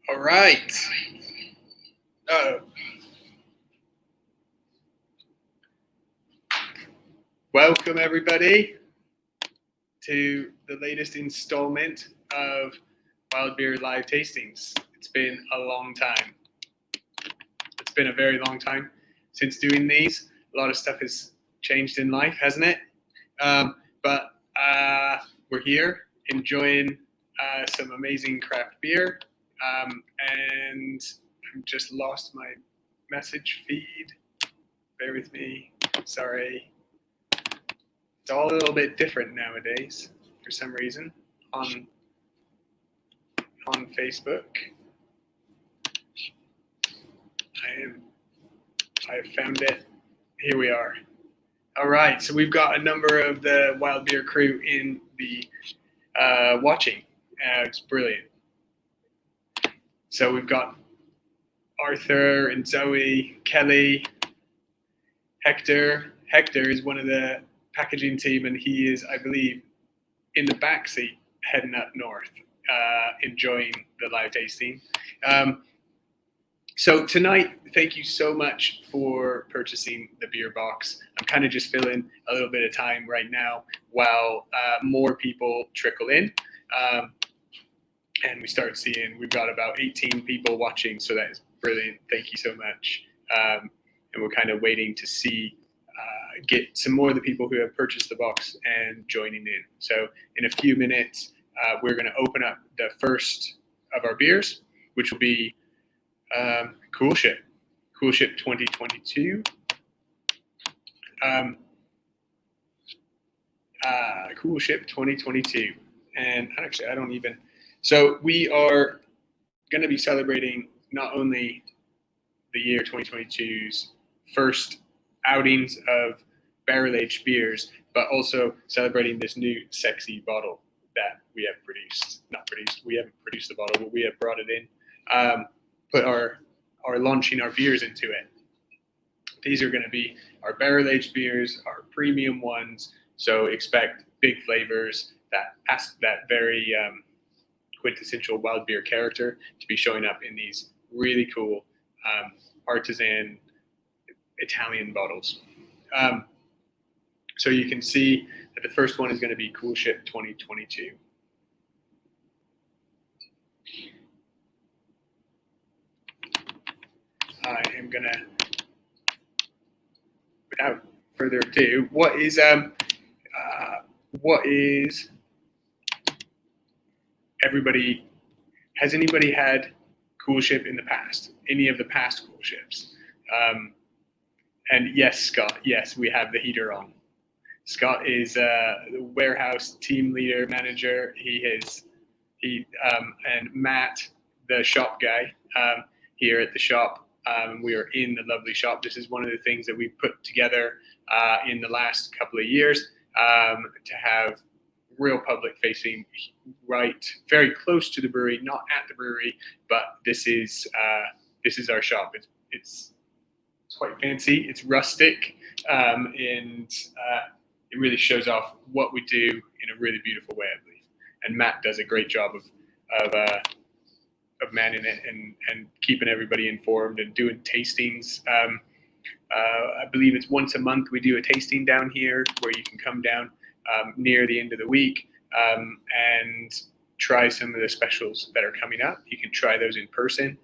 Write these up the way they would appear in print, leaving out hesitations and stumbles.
All right. Uh, welcome everybody to the latest installment of Wild Beer Live Tastings. It's been a long time. It's been a very long time since doing these. A lot of stuff has changed in life, hasn't it? But we're here enjoying some amazing craft beer. And I've just lost my message feed. Bear with me. Sorry. It's all a little bit different nowadays for some reason on Facebook. I have found it. Here we are. All right, so we've got a number of the Wild Beer crew in the watching. It's brilliant. So we've got Arthur and Zoe, Kelly, Hector. Hector is one of the packaging team, and he is, I believe, in the back seat heading up north, enjoying the live tasting. So tonight, thank you so much for purchasing the beer box. I'm kind of just filling a little bit of time right now while more people trickle in. And we start seeing we've got about 18 people watching, so that is brilliant. Thank you so much. And we're kind of waiting to see get some more of the people who have purchased the box and joining in. So in a few minutes, we're going to open up the first of our beers, which will be Coolship 2022. Coolship 2022. And actually, I don't even. So we are going to be celebrating not only the year 2022's first outings of barrel-aged beers, but also celebrating this new sexy bottle that we have produced. Not produced, we haven't produced the bottle, but we have brought it in. Put our launching our beers into it. These are going to be our barrel-aged beers, our premium ones, so expect big flavors, that very quintessential wild beer character to be showing up in these really cool artisan Italian bottles. So you can see that the first one is going to be Coolship 2022. I am going to, without further ado, what is everybody, has anybody had Coolship in the past? Any of the past Coolships? And yes, Scott, yes, we have the heater on. Scott is the warehouse team leader, manager. And Matt, the shop guy, here at the shop. We are in the lovely shop. This is one of the things that we put together in the last couple of years to have real public facing, right, very close to the brewery, not at the brewery, but this is our shop. It's quite fancy. It's rustic, and it really shows off what we do in a really beautiful way, I believe. And Matt does a great job of manning it and keeping everybody informed and doing tastings. I believe it's once a month we do a tasting down here where you can come down near the end of the week and try some of the specials that are coming up. You can try those in person.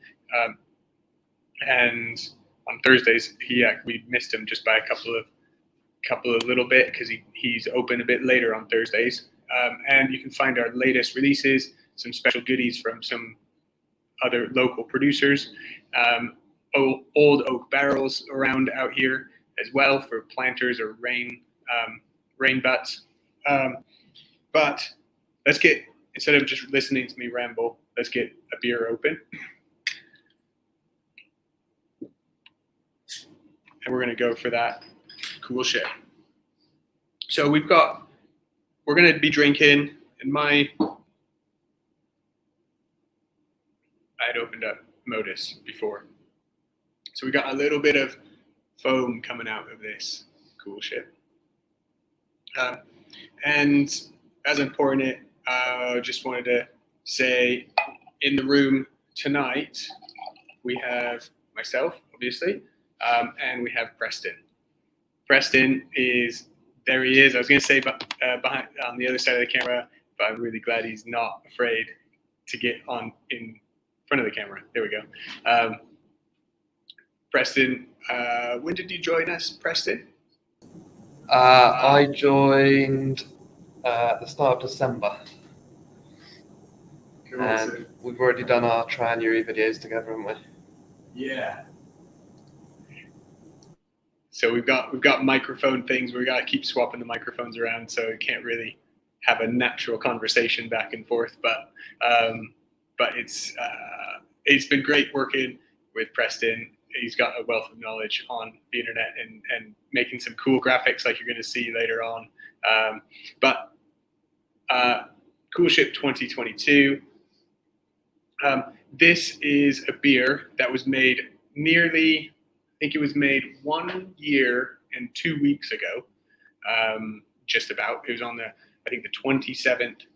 And on Thursdays, we missed him just by a couple of little bit because he's open a bit later on Thursdays. And you can find our latest releases, some special goodies from some other local producers, old oak barrels around out here as well for planters or rain butts. But let's get, instead of just listening to me ramble, let's get a beer open. And we're going to go for that Coolship. So we're going to be drinking, and I had opened up Modus before. So we got a little bit of foam coming out of this Coolship. And as I'm pouring it, I just wanted to say in the room tonight we have myself, obviously, and we have Preston. Preston is there. He is. I was going to say behind on the other side of the camera, but I'm really glad he's not afraid to get on in front of the camera. There we go. Preston, when did you join us, Preston? I joined at the start of December. Cool. And we've already done our January videos together, haven't we? Yeah. So we've got microphone things. We got to keep swapping the microphones around, so we can't really have a natural conversation back and forth. But it's been great working with Preston. He's got a wealth of knowledge on the internet and making some cool graphics like you're going to see later on. Coolship 2022. This is a beer that was made I think it was made 1 year and 2 weeks ago. Just about. It was on I think the 27th.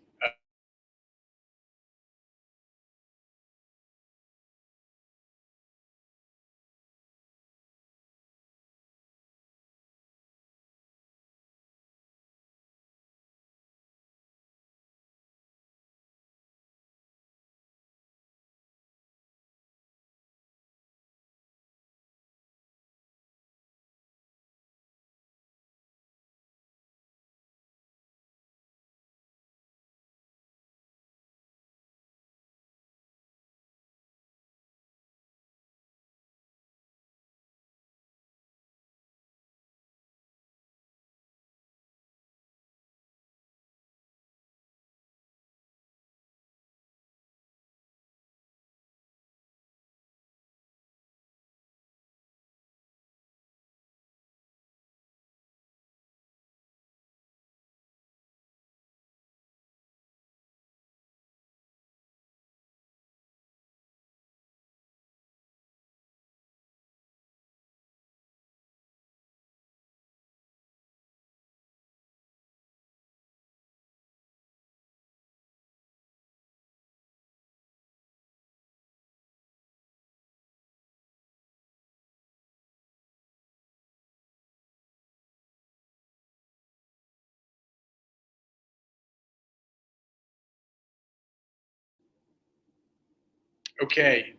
Okay.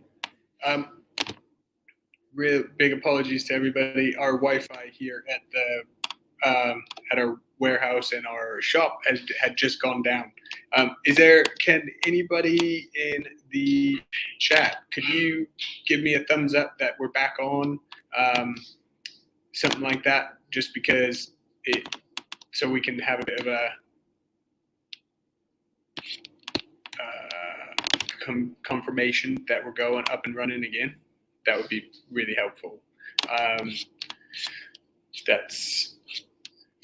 Real big apologies to everybody. Our Wi-Fi here at our warehouse and our shop had just gone down. Can anybody in the chat, could you give me a thumbs up that we're back on? Something like that, just because so we can have a bit of a confirmation that we're going up and running again. That would be really helpful. That's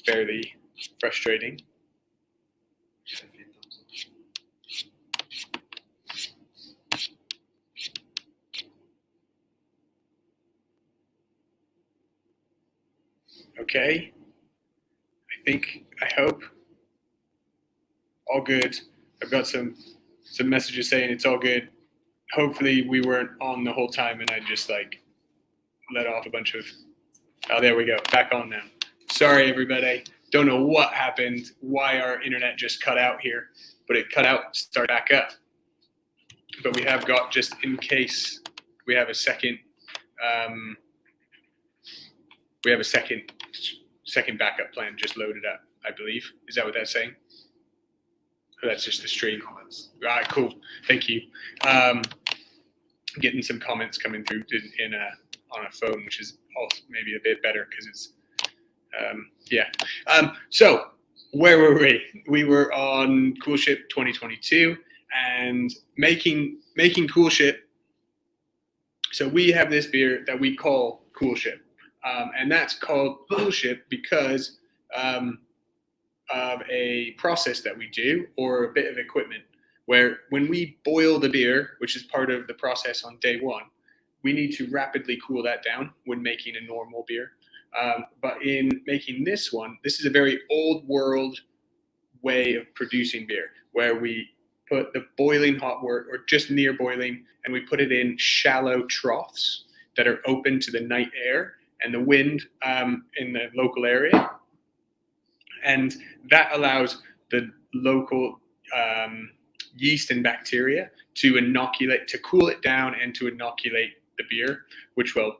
fairly frustrating. Okay. I hope all good. I've got some messages saying it's all good. Hopefully we weren't on the whole time and I just let off a bunch of, oh, there we go. Back on now. Sorry, everybody. Don't know what happened, why our internet just cut out here, but it cut out, start back up. But we have got, just in case we have a second, second backup plan just loaded up, I believe. Is that what that's saying? Oh, that's just the stream comments. All right, cool. Thank you. Getting some comments coming through on a phone, which is also maybe a bit better because it's, yeah. So where were we? We were on Coolship 2022 and making Coolship. So we have this beer that we call Coolship, and that's called Coolship because of a process that we do, or a bit of equipment, where when we boil the beer, which is part of the process on day one, we need to rapidly cool that down when making a normal beer. But in making this one, this is a very old world way of producing beer, where we put the boiling hot water, or just near boiling, and we put it in shallow troughs that are open to the night air and the wind in the local area. And that allows the local yeast and bacteria to cool it down and to inoculate the beer, which will,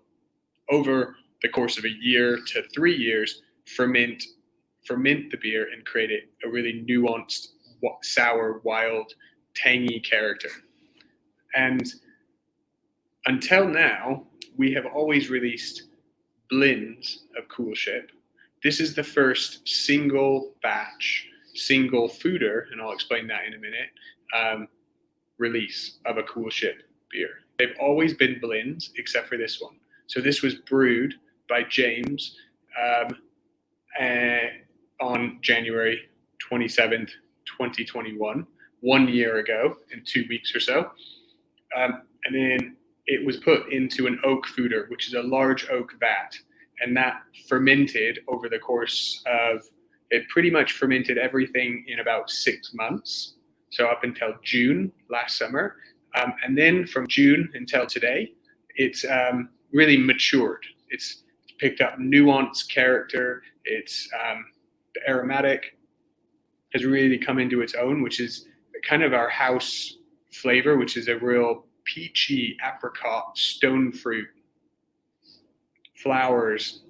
over the course of a year to 3 years, ferment the beer and create a really nuanced, sour, wild, tangy character. And until now, we have always released blends of Coolship. This is the first single batch, single fooder, and I'll explain that in a minute, release of a Coolship beer. They've always been blends, except for this one. So this was brewed by James on January 27th, 2021, 1 year ago, in 2 weeks or so. And then it was put into an oak fooder, which is a large oak vat. And that fermented over the course of, it pretty much fermented everything in about 6 months. So up until June last summer. And then from June until today, it's really matured. It's picked up nuanced character. It's the aromatic has really come into its own, which is kind of our house flavor, which is a real peachy apricot, stone fruit, flowers.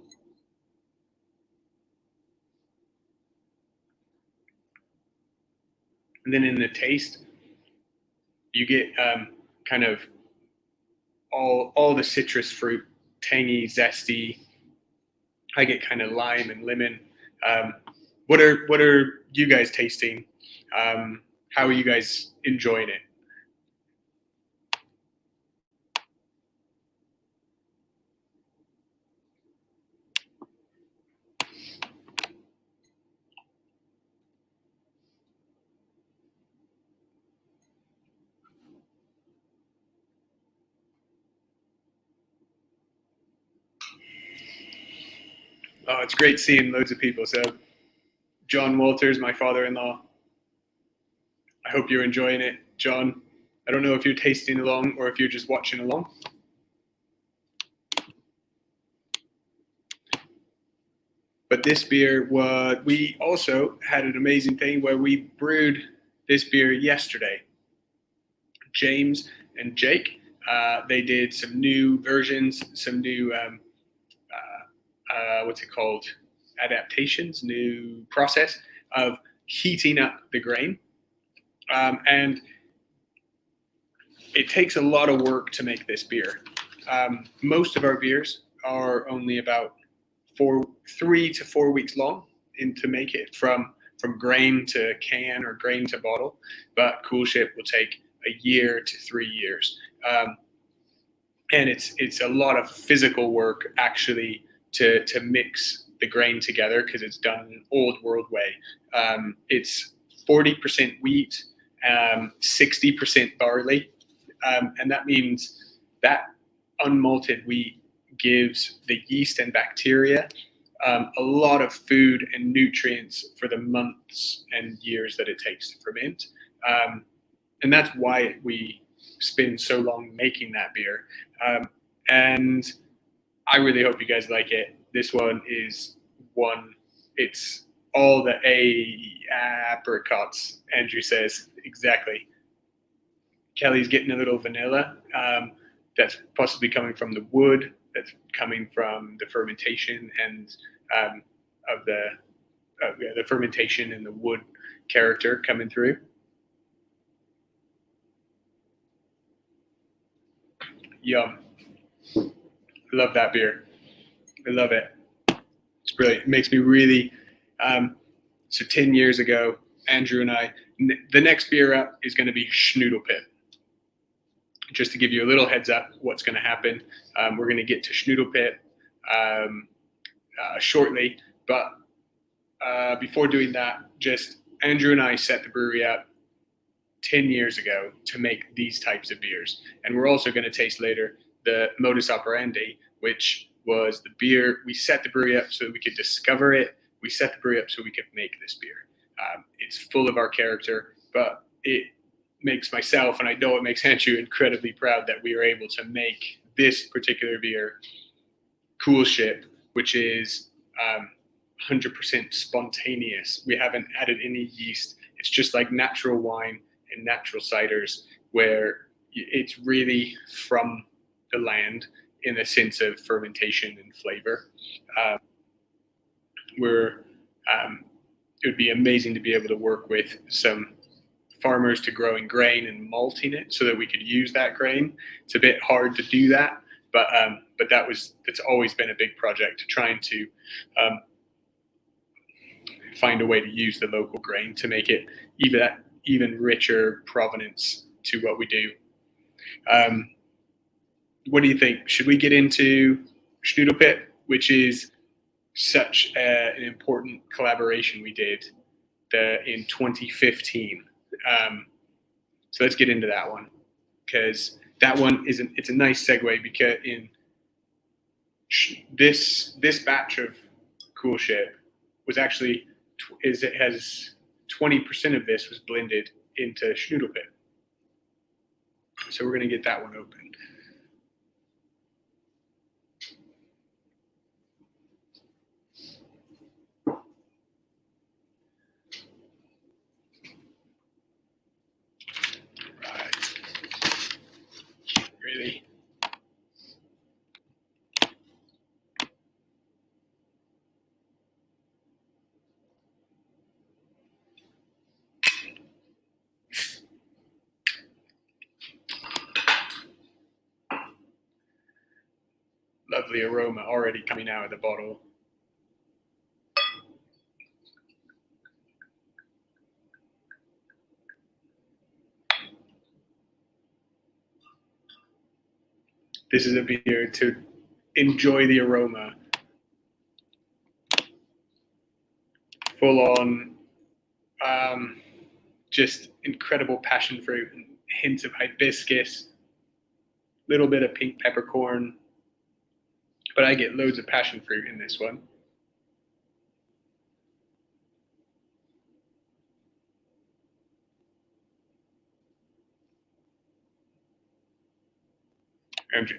And then in the taste, you get kind of all the citrus fruit, tangy, zesty. I get kind of lime and lemon. What are you guys tasting? How are you guys enjoying it? Oh, it's great seeing loads of people. So John Walters, my father-in-law, I hope you're enjoying it. John, I don't know if you're tasting along or if you're just watching along. But this beer, we also had an amazing thing where we brewed this beer yesterday. James and Jake, they did some new versions, some new, adaptations, new process of heating up the grain. And it takes a lot of work to make this beer. Most of our beers are only about 3 to 4 weeks long to make it from grain to can or grain to bottle. But Coolship will take a year to 3 years. And it's a lot of physical work actually to mix the grain together, because it's done in an old world way. It's 40% wheat, 60% barley. And that means that unmalted wheat gives the yeast and bacteria a lot of food and nutrients for the months and years that it takes to ferment. And that's why we spend so long making that beer. And I really hope you guys like it. This one is it's all the apricots, Andrew says. Exactly. Kelly's getting a little vanilla. That's possibly coming from the wood. That's coming from the fermentation and of the fermentation and the wood character coming through. Yum. I love that beer. I love it. It's brilliant. It makes me really, so 10 years ago, Andrew and I, the next beer up is going to be Schnoodlepip. Just to give you a little heads up what's going to happen. We're going to get to Schnoodlepip shortly, but before doing that, just Andrew and I set the brewery up 10 years ago to make these types of beers. And we're also going to taste later the modus operandi, which was the beer. We set the brewery up so that we could discover it. We set the brewery up so we could make this beer. It's full of our character, but makes myself, and I know it makes Andrew incredibly proud that we were able to make this particular beer, Coolship, which is 100% spontaneous. We haven't added any yeast. It's just like natural wine and natural ciders, where it's really from the land in the sense of fermentation and flavor. It would be amazing to be able to work with some farmers to growing grain and malting it so that we could use that grain. It's a bit hard to do that, but that's always been a big project, trying to find a way to use the local grain to make it even richer provenance to what we do. What do you think? Should we get into Schnoodlepit, which is such an important collaboration we did in 2015? So let's get into that one, because that one it's a nice segue, because in this batch of Coolship was actually it has 20% of this was blended into Schnoodlepit. So we're going to get that one open. Really. Lovely aroma already coming out of the bottle. This is a beer to enjoy the aroma. Full on, just incredible passion fruit and hints of hibiscus, little bit of pink peppercorn, but I get loads of passion fruit in this one.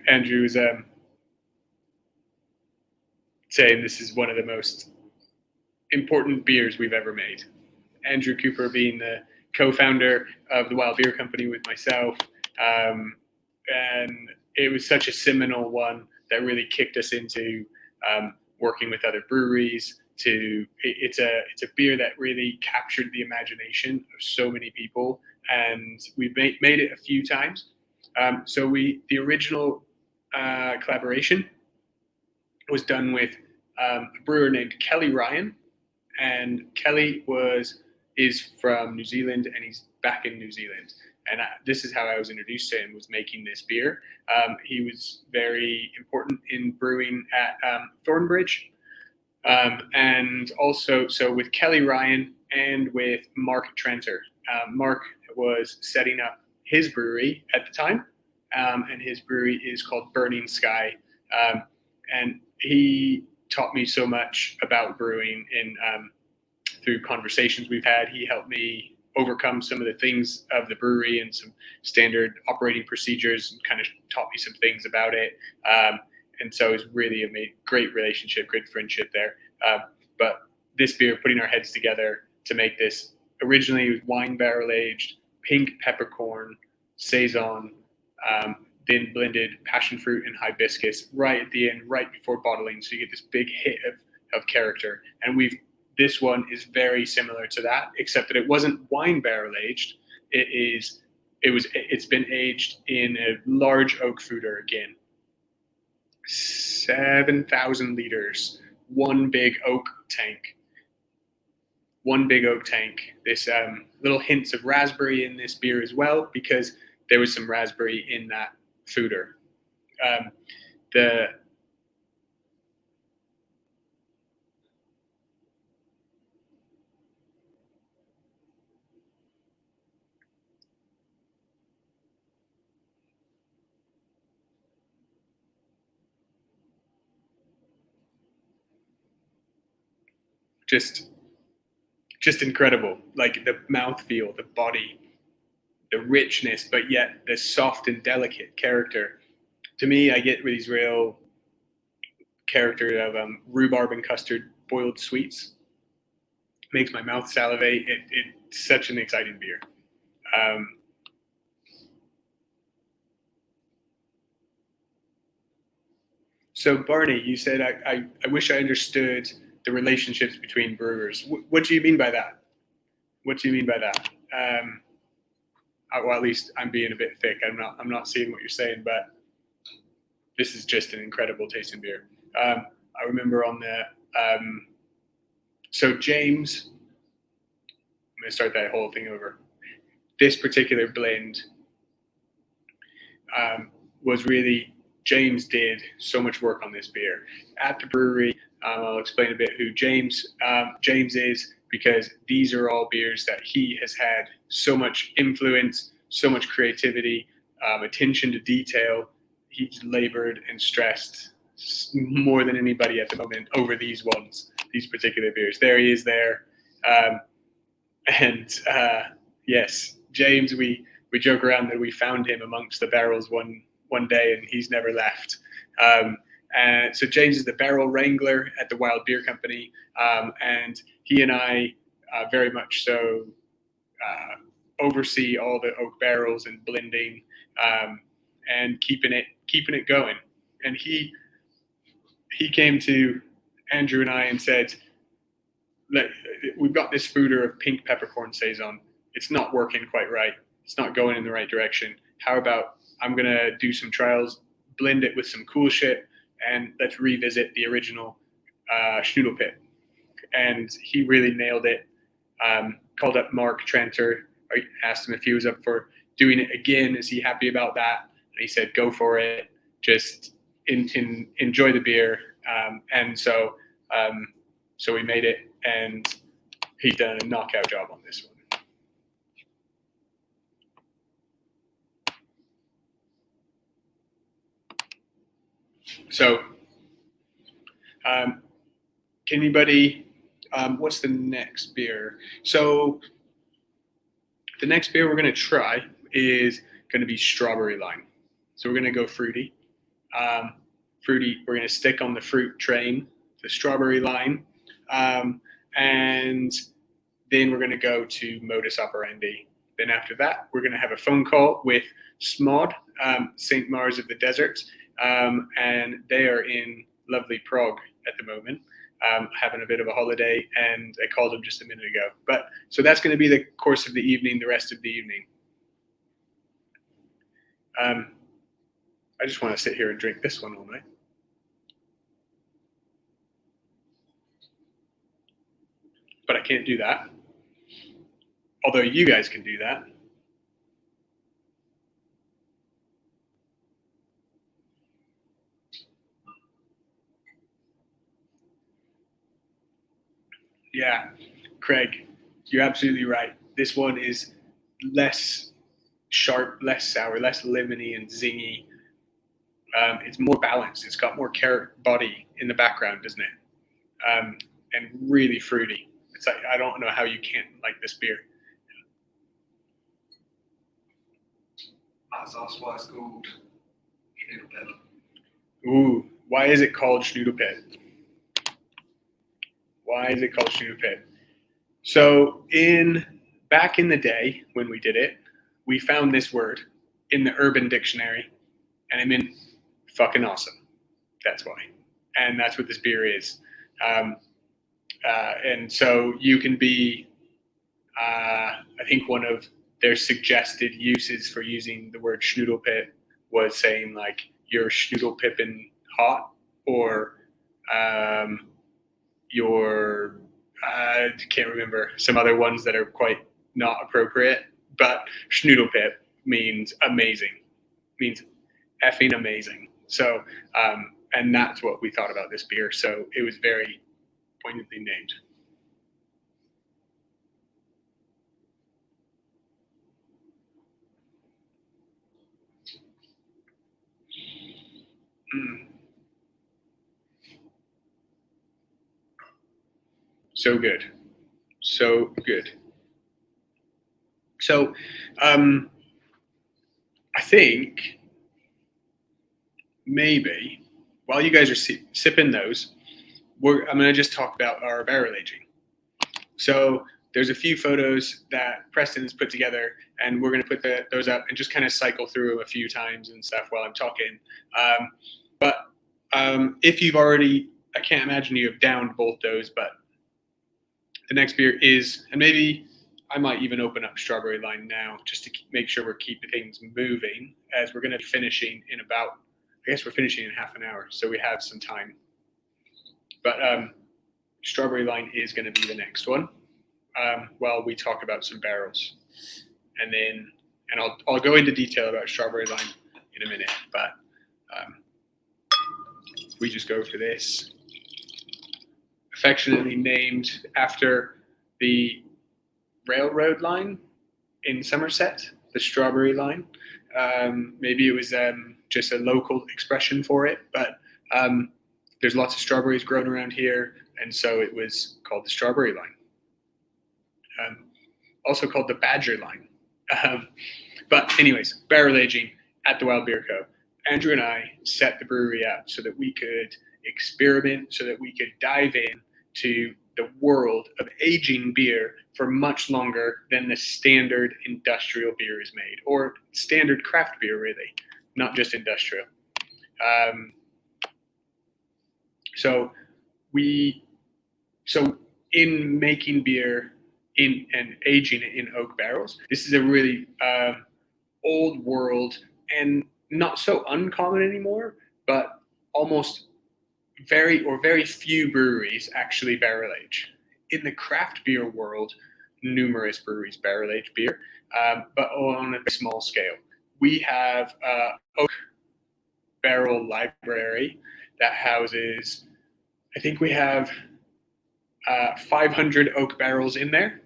Andrew's saying this is one of the most important beers we've ever made. Andrew Cooper being the co-founder of the Wild Beer Company with myself, and it was such a seminal one that really kicked us into working with other breweries. It's a beer that really captured the imagination of so many people, and we've made it a few times. So the original collaboration was done with a brewer named Kelly Ryan, and Kelly is from New Zealand, and he's back in New Zealand. And this is how I was introduced to him, was making this beer. He was very important in brewing at Thornbridge. And also, so with Kelly Ryan and with Mark Trenter. Mark was setting up his brewery at the time, and his brewery is called Burning Sky. And he taught me so much about brewing through conversations we've had. He helped me overcome some of the things of the brewery and some standard operating procedures, and kind of taught me some things about it. And so it was really a great relationship, great friendship there. But this beer, putting our heads together to make this, originally it was wine barrel aged, pink peppercorn, saison, then blended passion fruit and hibiscus right at the end, right before bottling. So you get this big hit of character. And this one is very similar to that, except that it wasn't wine barrel aged. It's been aged in a large oak foeder again. 7,000 liters, one big oak tank. This little hints of raspberry in this beer as well, because there was some raspberry in that foeder. Just incredible, like the mouthfeel, the body, richness, but yet the soft and delicate character. To me, I get these real character of rhubarb and custard boiled sweets. Makes my mouth salivate. It's such an exciting beer. So Barney, you said I wish I understood the relationships between brewers. What do you mean by that? What do you mean by that? Well, at least I'm being a bit thick. I'm not seeing what you're saying, but this is just an incredible tasting beer. I remember on the so James, I'm going to start that whole thing over. This particular blend was really, James did so much work on this beer at the brewery. I'll explain a bit who James is, because these are all beers that he has had so much influence, so much creativity, attention to detail. He's labored and stressed more than anybody at the moment over these particular beers. There he is there. Yes, James, we joke around that we found him amongst the barrels one day and he's never left. So James is the barrel wrangler at the Wild Beer Company, and he and I very much so oversee all the oak barrels and blending and keeping it going. And he came to Andrew and I and said, "Look, we've got this foeder of pink peppercorn saison. It's not working quite right. It's not going in the right direction. How about I'm going to do some trials, blend it with some Coolship, and let's revisit the original Schnoodlepit." And he really nailed it. Called up Mark Tranter. I asked him if he was up for doing it again. Is he happy about that? And he said, "Go for it. Just enjoy the beer." And so we made it, and he's done a knockout job on this one. So, can anybody? What's the next beer? So, the next beer we're going to try is going to be strawberry lime. So we're going to go fruity. Fruity. We're going to stick on the fruit train, the strawberry lime, and then we're going to go to modus operandi. Then after that, we're going to have a phone call with Smod, St. Mars of the Desert, and they are in lovely Prague at the moment, having a bit of a holiday, and I called them just a minute ago. But so that's going to be the course of the evening, the rest of the evening. I just want to sit here and drink this one all night. But I can't do that. Although you guys can do that. Yeah, Craig, you're absolutely right. This one is less sharp, less sour, less lemony and zingy. It's more balanced. It's got more carrot body in the background, doesn't it? And really fruity. It's like, I don't know how you can't like this beer. That's why it's called Schnoodlepit. Ooh, why is it called Schnoodlepit? Why is it called Schnoodlepit? So back in the day when we did it, we found this word in the Urban Dictionary, and it meant fucking awesome. That's why. And that's what this beer is. And so you can be, I think one of their suggested uses for using the word Schnoodlepit was saying like you're Schnoodlepippin hot, or you're, I can't remember some other ones that are quite not appropriate, but Schnoodlepip means amazing, means effing amazing. So, and that's what we thought about this beer. So it was very poignantly named. So good. So good. So I think maybe while you guys are sipping those, I'm going to just talk about our barrel aging. So there's a few photos that Preston has put together, and we're going to put those up and just kind of cycle through a few times and stuff while I'm talking. But if you've already, I can't imagine you have downed both those, but the next beer is, and maybe I might even open up Strawberry Line now just to make sure we're keeping things moving, as we're going to be finishing in about, I guess we're finishing in half an hour, so we have some time. But Strawberry Line is going to be the next one while we talk about some barrels. And I'll go into detail about Strawberry Line in a minute, but we just go for this. Affectionately named after the railroad line in Somerset, the Strawberry Line. Maybe it was just a local expression for it, but there's lots of strawberries grown around here, and so it was called the Strawberry Line. Also called the Badger Line. But anyways, barrel aging at the Wild Beer Co. Andrew and I set the brewery up so that we could experiment, so that we could dive in to the world of aging beer for much longer than the standard industrial beer is made, or standard craft beer, really, not just industrial. So in making beer and aging it in oak barrels, this is a really old world and not so uncommon anymore, but almost very few breweries actually barrel age. In the craft beer world, numerous breweries barrel age beer, but on a small scale. We have oak barrel library that houses, I think we have 500 oak barrels in there.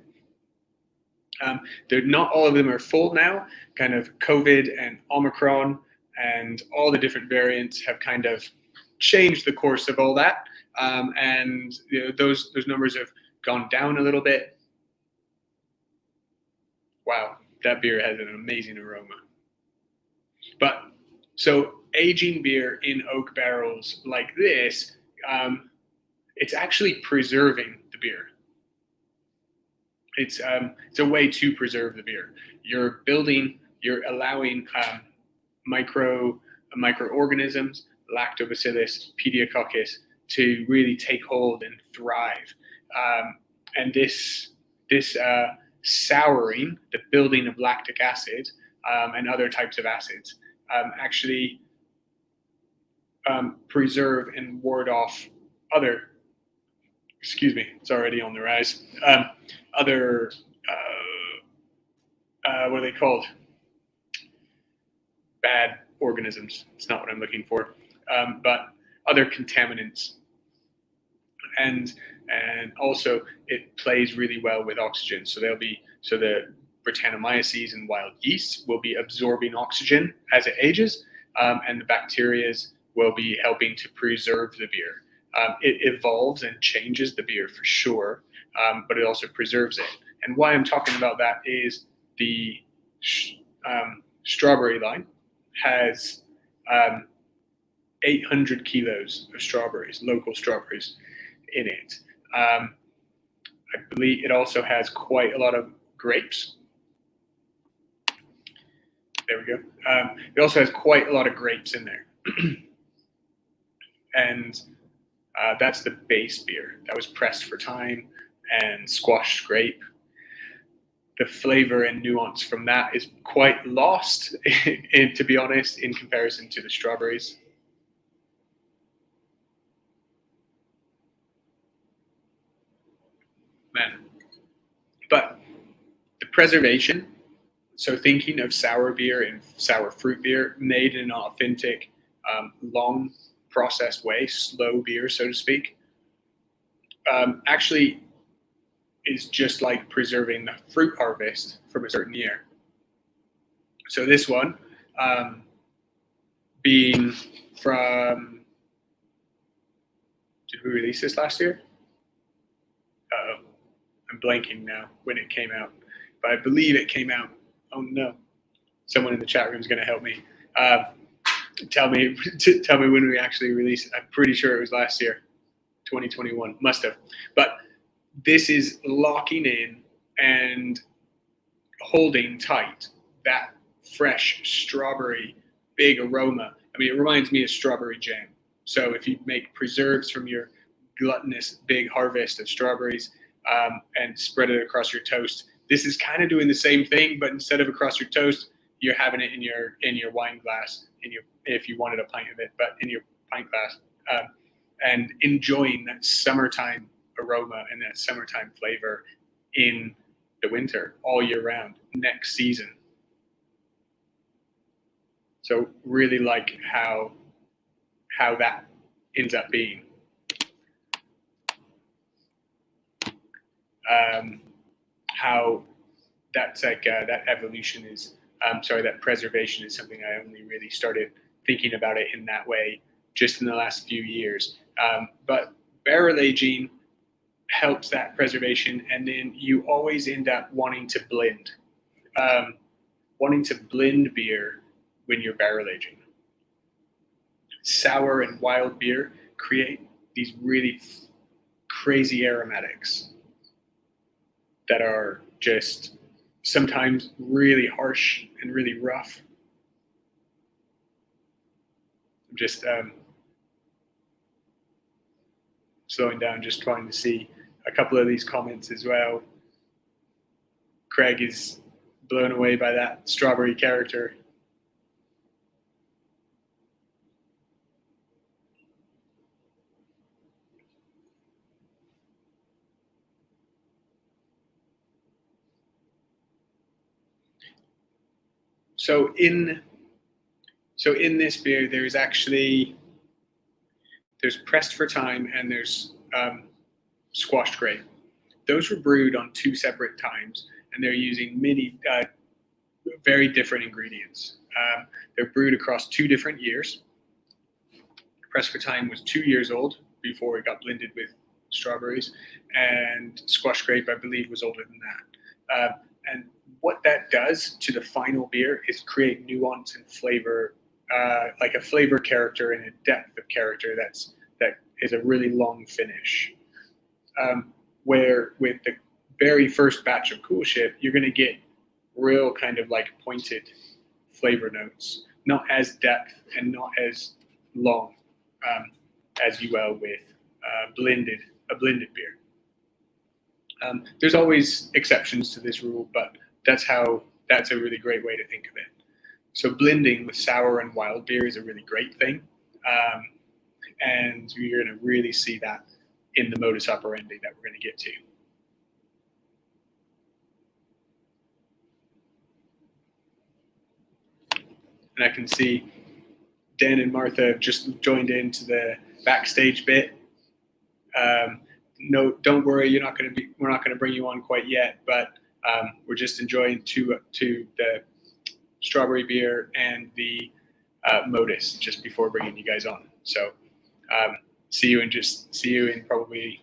Not all of them are full now. Kind of COVID and Omicron and all the different variants have kind of changed the course of all that, and those numbers have gone down a little bit. Wow, that beer has an amazing aroma. But so aging beer in oak barrels like this, it's actually preserving the beer. It's a way to preserve the beer. You're allowing microorganisms, lactobacillus, pediococcus, to really take hold and thrive. And this souring, the building of lactic acid and other types of acids, actually preserve and ward off other, it's already on the rise, other, what are they called? Bad organisms. It's not what I'm looking for. But other contaminants. And also it plays really well with oxygen. So the Brettanomyces and wild yeasts will be absorbing oxygen as it ages, and the bacterias will be helping to preserve the beer. It evolves and changes the beer for sure, but it also preserves it. And why I'm talking about that is the Strawberry Line has 800 kilos of strawberries, local strawberries, in it. I believe it also has quite a lot of grapes. There we go. It also has quite a lot of grapes in there. And that's the base beer that was pressed for time and squashed grape. The flavor and nuance from that is quite lost, to be honest, in comparison to the strawberries. Man. But the preservation, so thinking of sour beer and sour fruit beer made in an authentic, long processed way, slow beer, so to speak, actually is just like preserving the fruit harvest from a certain year. So this one, being from, did we release this last year? Uh-oh, I'm blanking now when it came out, but I believe it came out, oh no, someone in the chat room is going to help me. Tell me when we actually release it. I'm pretty sure it was last year, 2021. Must have. But this is locking in and holding tight that fresh strawberry, big aroma. I mean, it reminds me of strawberry jam. So if you make preserves from your gluttonous big harvest of strawberries and spread it across your toast, this is kind of doing the same thing, but instead of across your toast, you're having it in your wine glass, if you wanted a pint of it, but in your pint glass, and enjoying that summertime aroma and that summertime flavor in the winter all year round, next season. So really like how that ends up being. How that's like that evolution is, that preservation is something I only really started thinking about it in that way just in the last few years. But barrel aging helps that preservation, and then you always end up wanting to blend beer when you're barrel aging. Sour and wild beer create these really crazy aromatics that are just sometimes really harsh and really rough. I'm just slowing down, just trying to see a couple of these comments as well. Craig is blown away by that strawberry character. So in this beer, there's pressed for time and there's squashed grape. Those were brewed on 2 separate times, and they're using very different ingredients. They're brewed across 2 different years. Pressed for time was 2 years old before it got blended with strawberries, and squashed grape, I believe, was older than that. And what that does to the final beer is create nuance and flavor, like a flavor character and a depth of character that is a really long finish. Where with the very first batch of Coolship, you're going to get real kind of like pointed flavor notes, not as depth and not as long as you will with a blended beer. There's always exceptions to this rule, but that's a really great way to think of it. So blending with sour and wild beer is a really great thing. And you're going to really see that in the modus operandi that we're going to get to. And I can see Dan and Martha have just joined into the backstage bit. No, don't worry, we're not going to bring you on quite yet, but we're just enjoying to the strawberry beer and the modus just before bringing you guys on. So see you in probably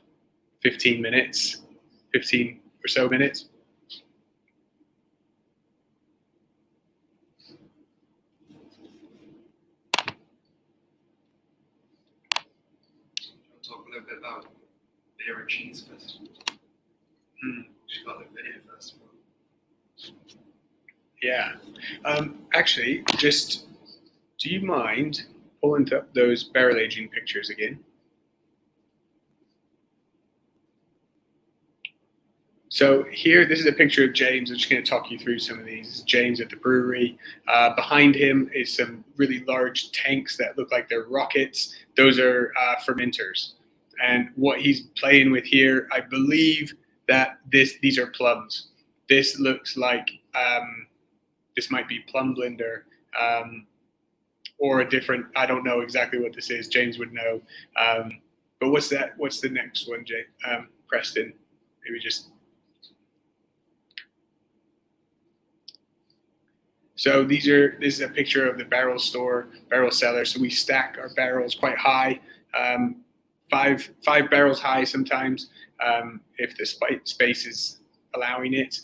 15 or so minutes. Talk a little bit about Beer and Cheese Festival. Chicago Video Festival. Yeah. Actually, just do you mind pulling up those barrel aging pictures again? So here, this is a picture of James. I'm just going to talk you through some of these. James at the brewery. Behind him is some really large tanks that look like they're rockets. Those are fermenters. And what he's playing with here, I believe that these are plums. This looks like this might be plum blender or a different. I don't know exactly what this is. James would know. But what's that? What's the next one, Preston? Maybe just. So this is a picture of the barrel cellar. So we stack our barrels quite high, five barrels high sometimes, if the space is allowing it.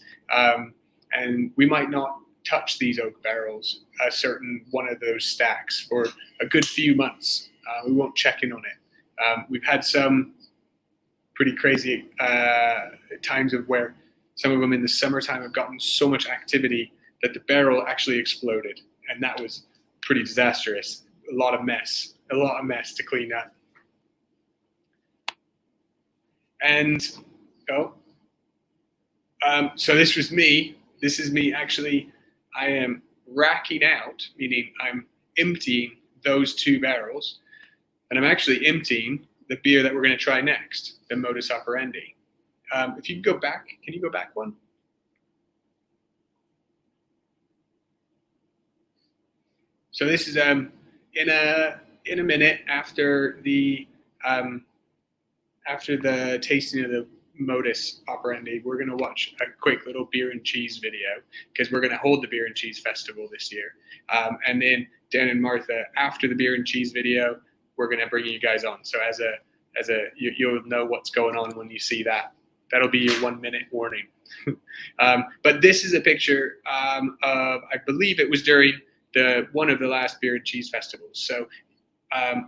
And we might not touch these oak barrels, a certain one of those stacks, for a good few months. We won't check in on it. We've had some pretty crazy times of where some of them in the summertime have gotten so much activity that the barrel actually exploded, and that was pretty disastrous. A lot of mess to clean up. And so this was me. This is me actually. I am racking out, meaning I'm emptying those 2 barrels, and I'm actually emptying the beer that we're going to try next, the Modus Operandi. If you can go back, can you go back one? So this is in a minute after the tasting of the Modus Operandi, we're going to watch a quick little beer and cheese video, because we're going to hold the beer and cheese festival this year. And then Dan and Martha, after the beer and cheese video, we're going to bring you guys on. So you'll know what's going on when you see that. That'll be your 1 minute warning. But this is a picture of, I believe it was during one of the last beer and cheese festivals. So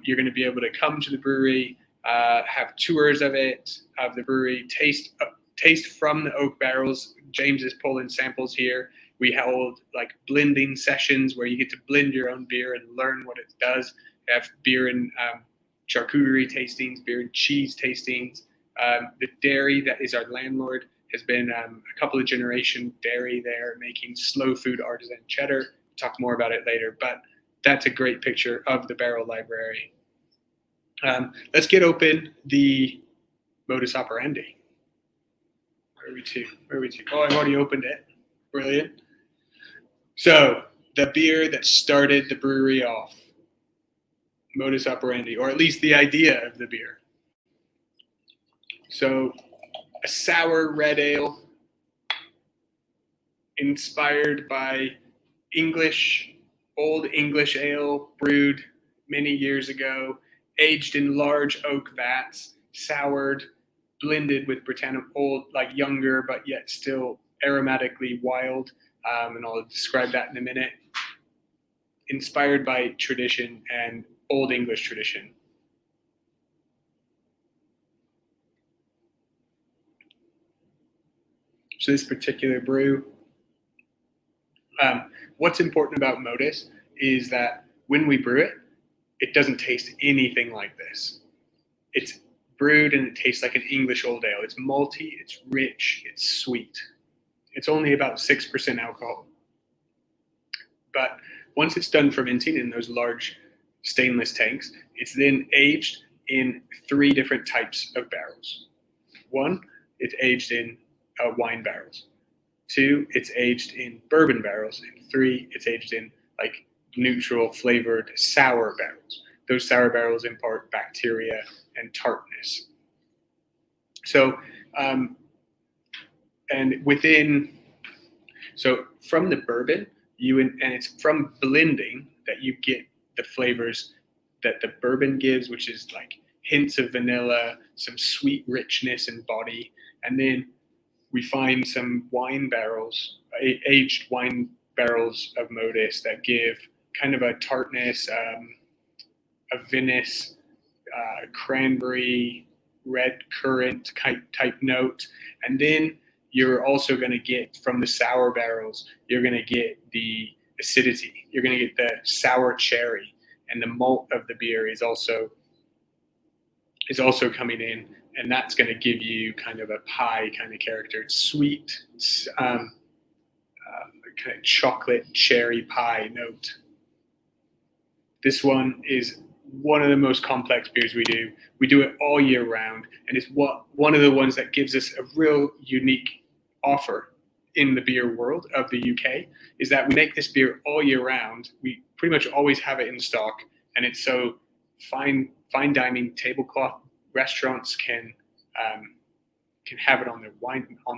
you're going to be able to come to the brewery, have tours of the brewery, taste from the oak barrels. James is pulling samples here. We hold like blending sessions where you get to blend your own beer and learn what it does. We have beer and charcuterie tastings, beer and cheese tastings. The dairy that is our landlord has been a couple of generation dairy there, making slow food artisan cheddar. Talk more about it later, but that's a great picture of the barrel library. Let's get open the Modus Operandi. Where are we to? Oh, I've already opened it. Brilliant. So the beer that started the brewery off, Modus Operandi, or at least the idea of the beer. So a sour red ale inspired by old English ale brewed many years ago, aged in large oak vats, soured, blended with old, like younger, but yet still aromatically wild. And I'll describe that in a minute. Inspired by tradition and old English tradition. So this particular brew, what's important about Modus is that when we brew it, it doesn't taste anything like this. It's brewed and it tastes like an English old ale. It's malty, it's rich, it's sweet. It's only about 6% alcohol. But once it's done fermenting in those large stainless tanks, it's then aged in 3 different types of barrels. 1, it's aged in wine barrels. 2, it's aged in bourbon barrels. And 3, it's aged in like neutral flavored sour barrels. Those sour barrels impart bacteria and tartness. So, and from the bourbon, and it's from blending that you get the flavors that the bourbon gives, which is like hints of vanilla, some sweet richness and body, and then we find some wine barrels, aged wine barrels of Modus that give kind of a tartness, a vinous, cranberry, red currant type note. And then you're also going to get from the sour barrels, you're going to get the acidity. You're going to get the sour cherry, and the malt of the beer is also coming in, and that's going to give you kind of a pie kind of character. It's sweet, it's kind of chocolate cherry pie note. This one is one of the most complex beers we do. We do it all year round, and it's one of the ones that gives us a real unique offer in the beer world of the UK, is that we make this beer all year round. We pretty much always have it in stock, and it's so fine dining tablecloth restaurants can have it on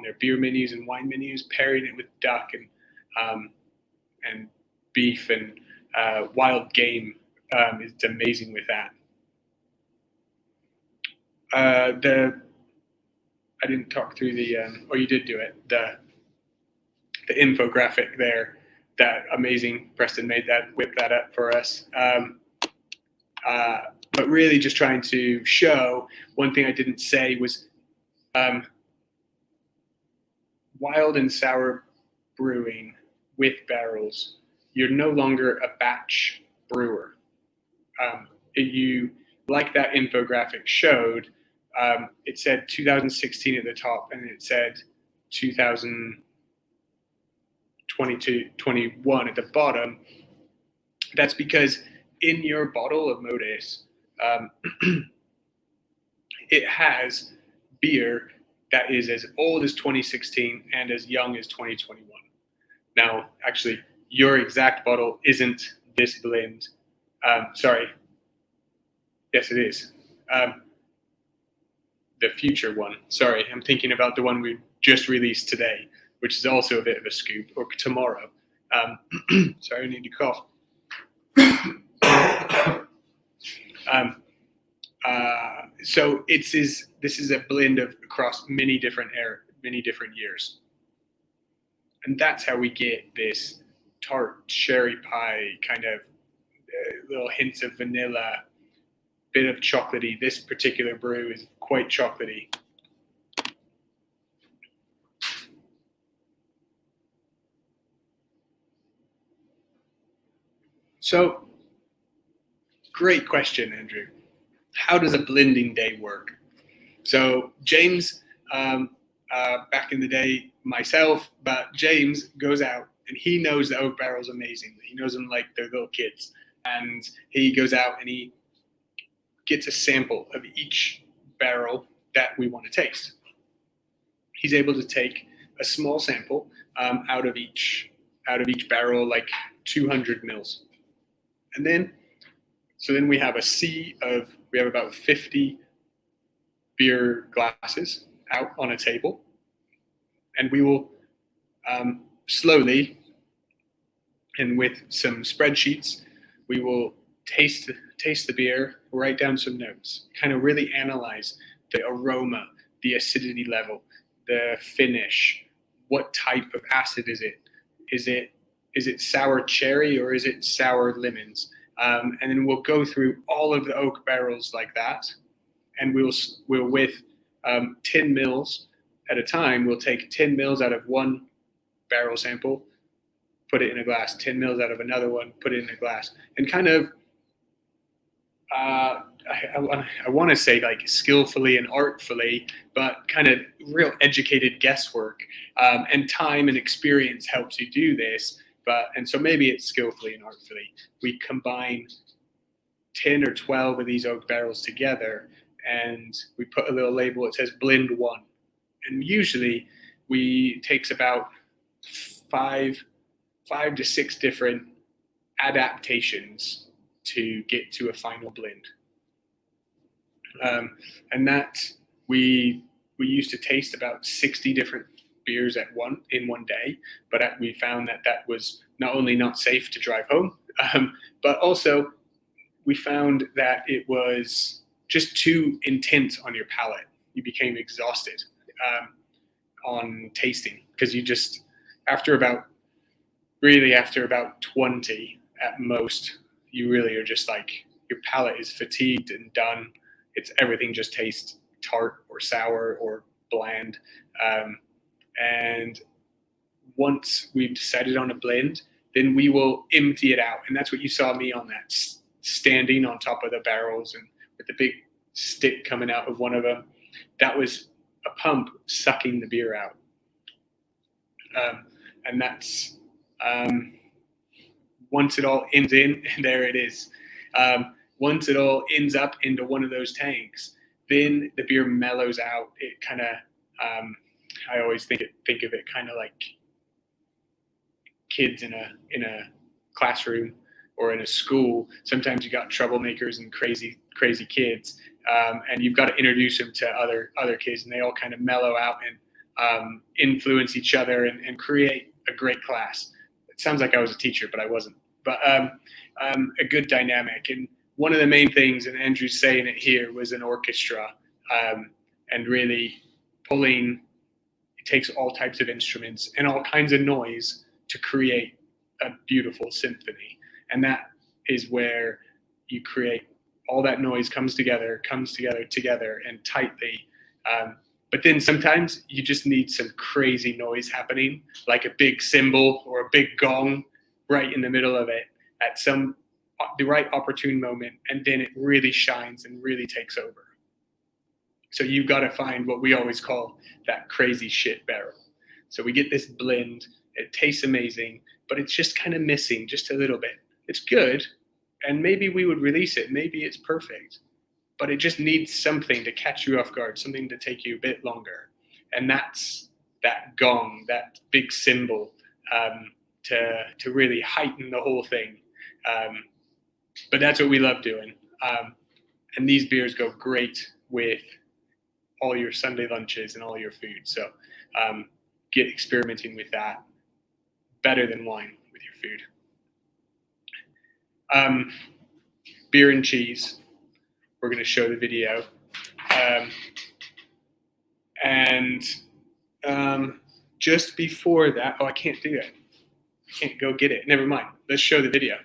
their beer menus and wine menus, pairing it with duck and beef and wild game. It's amazing with that. I didn't talk through the, or you did do it, the infographic there. that amazing. Preston whipped that up for us. But really just trying to show, one thing I didn't say was wild and sour brewing with barrels. You're no longer a batch brewer. You, like that infographic showed, it said 2016 at the top, and it said 2022, 21 at the bottom. That's because in your bottle of Modus, it has beer that is as old as 2016 and as young as 2021. Now, actually, your exact bottle isn't this blend. Sorry. Yes, it is. The future one. Sorry, I'm thinking about the one we just released today, which is also a bit of a scoop, or tomorrow. Sorry, I need to cough. So this is a blend of across many different years, and that's how we get this tart sherry pie kind of little hints of vanilla, bit of chocolatey. This particular brew is quite chocolatey. So, great question, Andrew. How does a blending day work? So James, back in the day, myself, but James goes out and he knows the oak barrels amazingly. He knows them like they're little kids. And he goes out and he gets a sample of each barrel that we want to taste. He's able to take a small sample out of each barrel, like 200 mils. And then we have we have about 50 beer glasses out on a table, and we will slowly, and with some spreadsheets, we will taste the beer, write down some notes, kind of really analyze the aroma, the acidity level, the finish, what type of acid is it? Is it sour cherry or is it sour lemons? And then we'll go through all of the oak barrels like that, and we'll with 10 mils at a time, we'll take 10 mils out of one barrel sample, put it in a glass, 10 mils out of another one, put it in a glass, and kind of, I want to say like skillfully and artfully, but kind of real educated guesswork, and time and experience helps you do this. And so maybe it's skillfully and artfully. We combine 10 or 12 of these oak barrels together, and we put a little label that says blend one. And usually takes about five to six different adaptations to get to a final blend. And that we used to taste about 60 different beers in one day, but we found that was not only not safe to drive home, but also we found that it was just too intense on your palate. You became exhausted on tasting, because you just after about 20 at most, you really are just like, your palate is fatigued and done. Everything just tastes tart or sour or bland. And once we've decided on a blend, then we will empty it out. And that's what you saw me on that, standing on top of the barrels and with the big stick coming out of one of them. That was a pump sucking the beer out. And that's, once it all ends in, there it is. Once it all ends up into one of those tanks, then the beer mellows out. It kind of, I always think of it kind of like kids in a classroom or in a school. Sometimes you got troublemakers and crazy kids, and you've got to introduce them to other kids, and they all kind of mellow out and influence each other and create a great class. It sounds like I was a teacher, but I wasn't. But a good dynamic. And one of the main things, and Andrew's saying it here, was an orchestra, and really pulling. It takes all types of instruments and all kinds of noise to create a beautiful symphony. And that is where you create all that noise comes together and tightly. But then sometimes you just need some crazy noise happening, like a big cymbal or a big gong right in the middle of it at the right opportune moment, and then it really shines and really takes over. So you've got to find what we always call that crazy shit barrel. So we get this blend, it tastes amazing, but it's just kind of missing just a little bit. It's good, and maybe we would release it, maybe it's perfect, but it just needs something to catch you off guard, something to take you a bit longer. And that's that gong, that big cymbal, to really heighten the whole thing. But that's what we love doing. And these beers go great with all your Sunday lunches and all your food. So get experimenting with that. Better than wine with your food. Beer and cheese. We're going to show the video. And just before that, I can't do it. I can't go get it. Never mind. Let's show the video.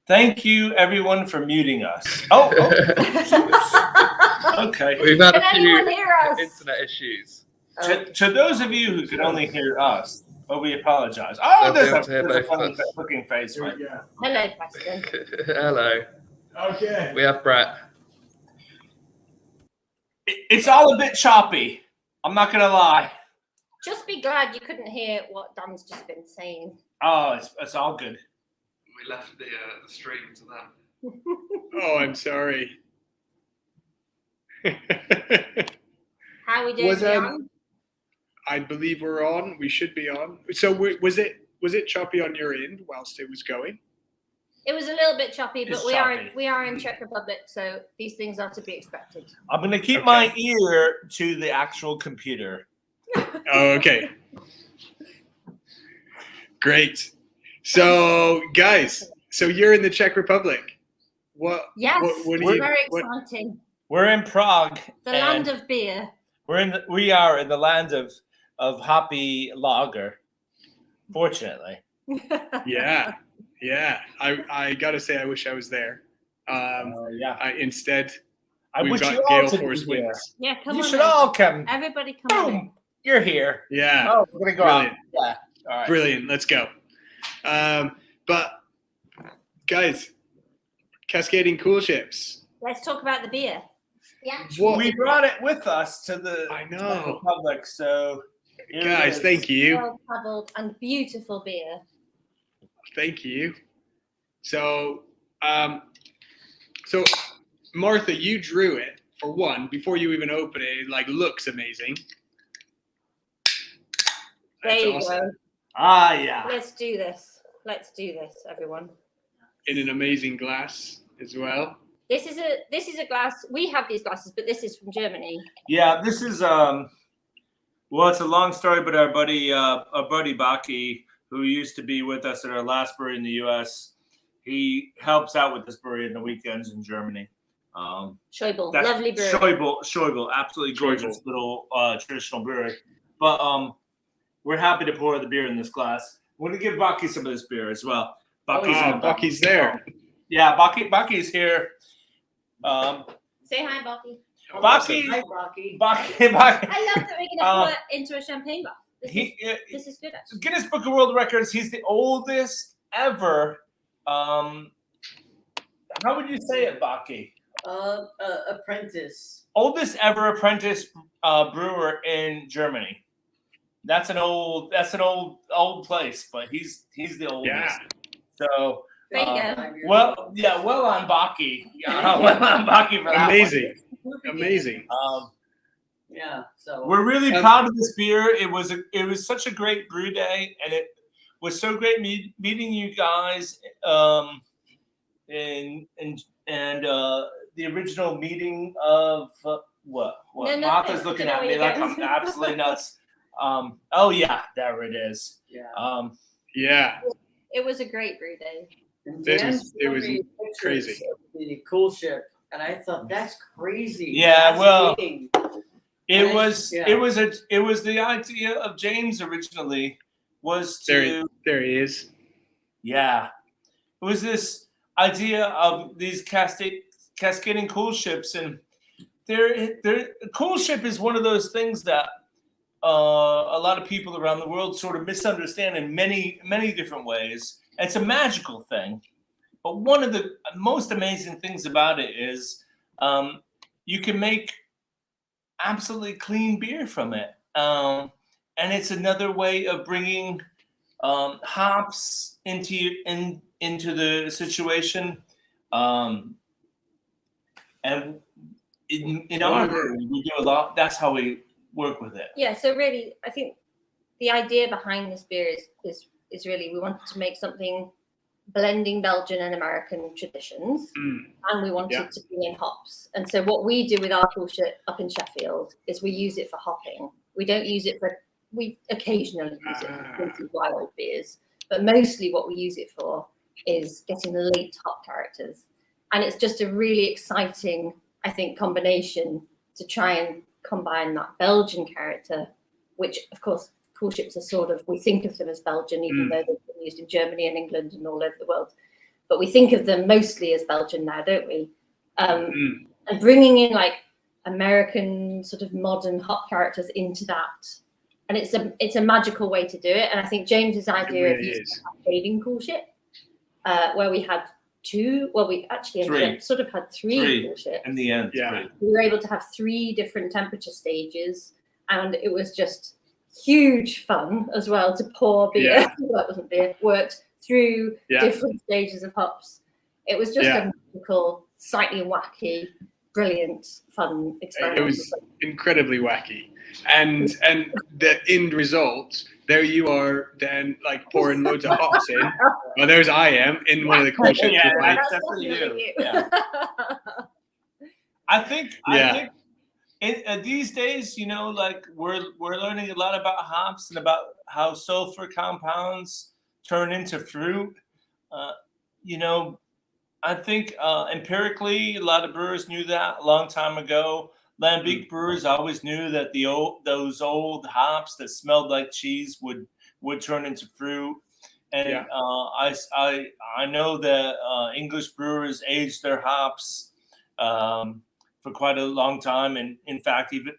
Thank you, everyone, for muting us. Oh. Okay. We've had Can a anyone few hear us? internet issues. To those of you who can only hear us, we apologize. Oh, They'll be able there's to hear a both of funny us. looking face right Yeah. Hello, Preston. Hello. Okay. We have Brett. It's all a bit choppy. I'm not gonna lie. Just be glad you couldn't hear what Dan's just been saying. Oh, it's all good. We left the stream to them. Oh, I'm sorry. How are we doing, Was, Jan? I believe we're on. We should be on. So was it choppy on your end whilst it was going? It was a little bit choppy, but It's we choppy. are in Czech Republic, so these things are to be expected. I'm gonna keep Okay. my ear to the actual computer. Oh, okay. Great. So, guys, so you're in the Czech Republic. What? Yes, What do it's you? very What, exciting. We're in Prague. The and land of beer. we are in the land of hoppy lager. Fortunately. yeah, yeah. I gotta say, I wish I was there. Yeah. Instead, I we've wish got you all gale to force be here. winds. Yeah, come You on. should then. all come. Everybody come on. Boom. You're here. Yeah, Oh, we're gonna go Brilliant. out. Yeah. All right. brilliant. Let's go. But guys, Cascading Coolships. Let's talk about the beer. Yeah. What? We brought it with us to the I know. public, so here it Guys, is. thank you. Well-traveled and beautiful beer. Thank you. So, so Martha, you drew it for one before you even open it. It like looks amazing. There you go. Ah, yeah. Let's do this. Let's do this, everyone. In an amazing glass as well. This is a glass. We have these glasses, but this is from Germany. Yeah, this is well, it's a long story, but our buddy Baki, who used to be with us at our last brewery in the US, he helps out with this brewery in the weekends in Germany. Scheubel, That's lovely brewery. Scheubel, absolutely gorgeous little traditional brewery. But we're happy to pour the beer in this glass. We're gonna give Baki some of this beer as well. Bucky's there. Yeah, Baki's here. Say hi, Bucky. Baki. Hi, Rocky. Baki. I love that we're gonna pour it into a champagne glass. This is good, actually. Guinness Book of World Records. He's the oldest ever. How would you say it, Baki? Apprentice. Oldest ever apprentice brewer in Germany. That's an old place, but he's the oldest. Yeah. So There you go. well on Baki. Yeah, well on Baki for that Amazing. Amazing. one. Yeah. So We're really proud of this beer. It was such a great brew day, and it was so great meeting you guys. And the original meeting of what? No, Martha's looking at me like I'm absolutely nuts. Oh yeah, there it is. yeah. Yeah. It was a great brew day. And It Dan was- it showed was me pictures crazy. of the cool ship, and I thought that's crazy. Yeah, That's well, meeting. It Nice, was yeah. it was the idea of James originally was to There he is. yeah. It was this idea of these cascading coolships, and a coolship is one of those things that a lot of people around the world sort of misunderstand in many different ways. It's a magical thing, but one of the most amazing things about it is you can make absolutely clean beer from it, and it's another way of bringing hops into the situation, and in our brewery, we do a lot. That's how we work with it. Yeah, so really, I think the idea behind this beer is really we wanted to make something blending Belgian and American traditions, and we wanted to bring in hops. And so what we do with our coolship up in Sheffield is we use it for hopping. We don't use it for, we occasionally use it for drinking wild beers, but mostly what we use it for is getting the late hop characters. And it's just a really exciting, I think, combination to try and combine that Belgian character, which of course coolships are sort of, we think of them as Belgian, even though they've been used in Germany and England and all over the world. But we think of them mostly as Belgian now, don't we? And bringing in like American sort of modern hop characters into that. And it's a magical way to do it. And I think James's idea really of using is. a Cascading Coolship, where we had two, well, we actually ended up sort of had three Coolships. In the end, Yeah. We were able to have 3 different temperature stages, and it was just huge fun as well to pour beer. Yeah. Well, that wasn't beer. Worked through Yeah. different stages of hops. It was just Yeah. a magical, slightly wacky, brilliant, fun experiment. It was incredibly wacky, and the end result. There you are, then, like pouring loads of hops in. Well, there's I am in one of the cool ships. Yeah, with my- That's definitely definitely you. you. I think Yeah. these days, you know, like we're learning a lot about hops and about how sulfur compounds turn into fruit. You know, I think empirically, a lot of brewers knew that a long time ago. Lambic brewers always knew that those old hops that smelled like cheese would turn into fruit. And Yeah. I know that English brewers age their hops for quite a long time, and in fact, even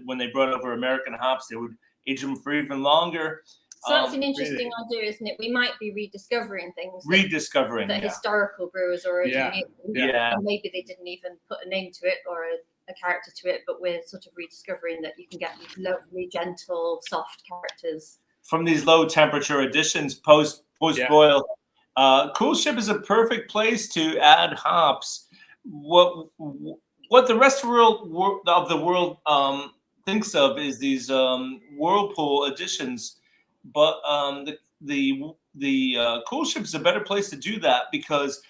when they brought over American hops, they would age them for even longer. So that's an interesting Really? idea, isn't it? We might be rediscovering things Rediscovering, that yeah. historical brewers already Yeah. knew. Yeah. And maybe they didn't even put a name to it or a character to it, but we're sort of rediscovering that you can get these lovely, gentle, soft characters. From these low temperature additions post boil. Coolship is a perfect place to add hops. What the rest of the world thinks of is these whirlpool additions, but the Coolship is a better place to do that because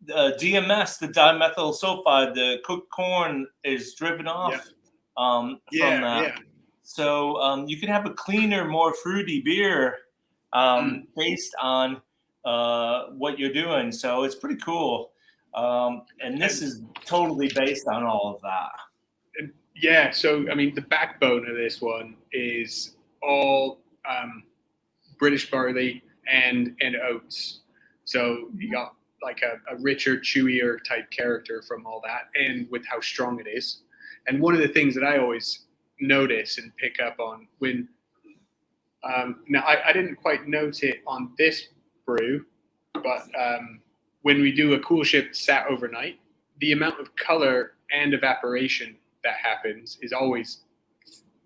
DMS, the dimethyl sulfide, the cooked corn, is driven off from that. Yeah. So you can have a cleaner, more fruity beer based on what you're doing. So it's pretty cool. And this is totally based on all of that. Yeah. So, I mean, the backbone of this one is all British barley and oats. So you got like a richer, chewier type character from all that, and with how strong it is. And one of the things that I always notice and pick up on when now I didn't quite note it on this brew, but when we do a Coolship sat overnight, the amount of color and evaporation that happens is always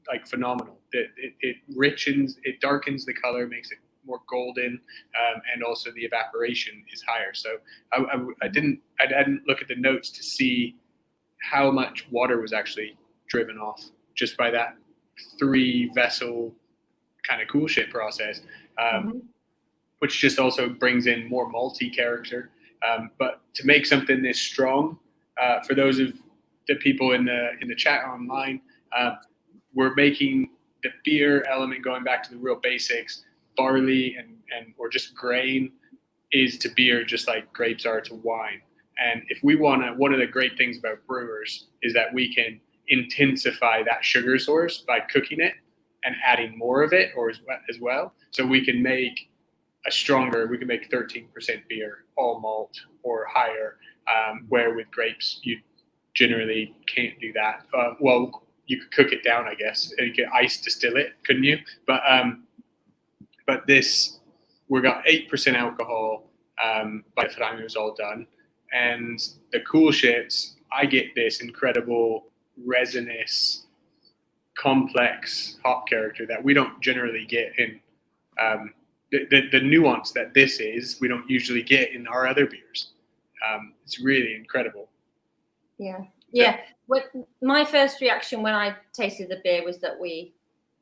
like phenomenal. It richens, it darkens the color, makes it more golden, and also the evaporation is higher. So I didn't look at the notes to see how much water was actually driven off just by that 3 vessel kind of Coolship process, which just also brings in more malty character. But to make something this strong, for those of the people in the chat online, we're making the beer element, going back to the real basics. Barley and or just grain is to beer just like grapes are to wine. And if we want to, one of the great things about brewers is that we can intensify that sugar source by cooking it and adding more of it or as well. So we can make we can make 13% beer, all malt or higher, where with grapes, you generally can't do that. Well, you could cook it down, I guess. You could ice distill it, couldn't you? But this, we got 8% alcohol by the time it was all done. And the Coolships, I get this incredible resinous, complex hop character that we don't generally get in the nuance that this is. We don't usually get in our other beers. It's really incredible. Yeah. What my first reaction when I tasted the beer was that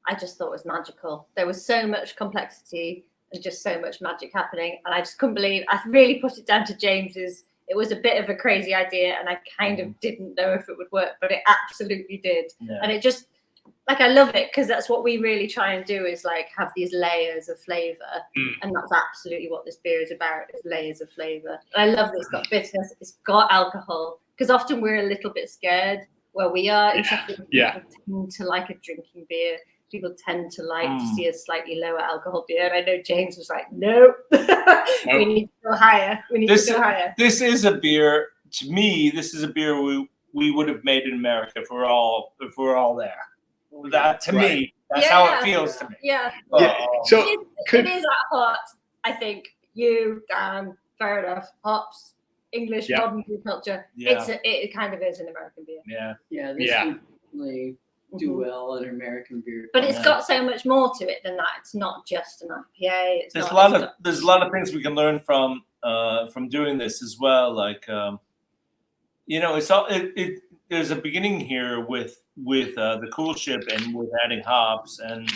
I just thought it was magical. There was so much complexity and just so much magic happening, and I just couldn't believe. I really put it down to James's. It was a bit of a crazy idea, and I kind of didn't know if it would work, but it absolutely did. Yeah. And it just, like, I love it because that's what we really try and do is like have these layers of flavor, and that's absolutely what this beer is about: is layers of flavor. And I love that it's got bitterness, it's got alcohol, because often we're a little bit scared where we are. People tend to like a drinking beer. People tend to like to see a slightly lower alcohol beer. And I know James was like, no, we need to go higher. We need to go higher. This is a beer, to me, this is a beer we would have made in America if we're all there. That to Right. me, that's Yeah, how yeah. it feels to me. Yeah. Yeah. So It is at heart, I think. You, Dan, fair enough. Hops, English Yeah. modern brew culture. Yeah. It kind of is an American beer. Yeah. Yeah, this Yeah. would definitely do well in American beer. But it's Yeah. got so much more to it than that. It's not just an IPA. It's There's not, a lot it's of there's a lot of things we can learn from doing this as well. Like it's all there's a beginning here with the cool ship and with adding hops, and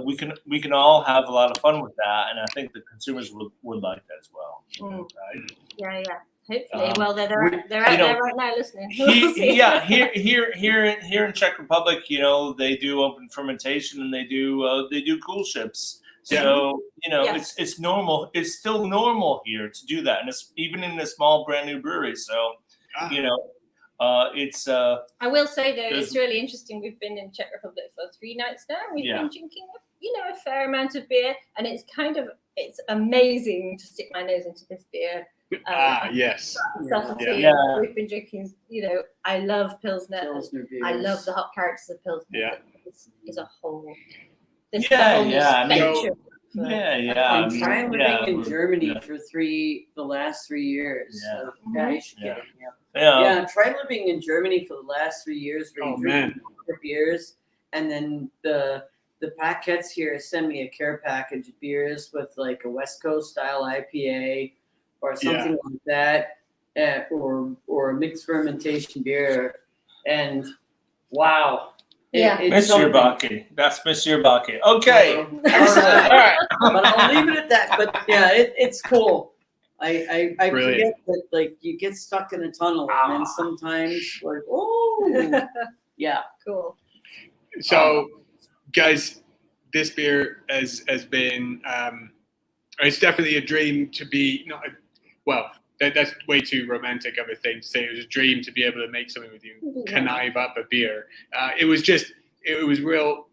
we can all have a lot of fun with that, and I think the consumers would like that as well. Right? Yeah, yeah. Hopefully. Um, well, they're out there right now listening. We'll see. Here in Czech Republic, they do open fermentation and they do cool ships. So Yes. it's normal. It's still normal here to do that, and it's even in a small brand new brewery. So it's. I will say though, There's- it's really interesting. We've been in Czech Republic for 3 nights now. We've been drinking, a fair amount of beer, and it's amazing to stick my nose into this beer. Yes. Subtlety. Yeah. We've been drinking. I love Pilsner. Pilsner beers. I love the hop characters of Pilsner. Yeah. It's a whole. I mean, spectrum. I'm trying living in Germany yeah. for the last 3 years. Yeah. So, yeah, you should get it. Yeah. Yeah, try living in Germany for the last 3 years. Where you drink more beers, and then the packets here send me a care package of beers with like a West Coast style IPA or something like that, or a mixed fermentation beer, and wow. It's Monsieur something. Baki. That's Monsieur Baki. Okay. All right. But I'll leave it at that. But yeah, it's cool. I forget that like you get stuck in a tunnel and then sometimes like yeah. Cool. So, guys, this beer has been. It's definitely a dream to be. That's way too romantic of a thing to say. It was a dream to be able to make something with you, connive up a beer. It was real.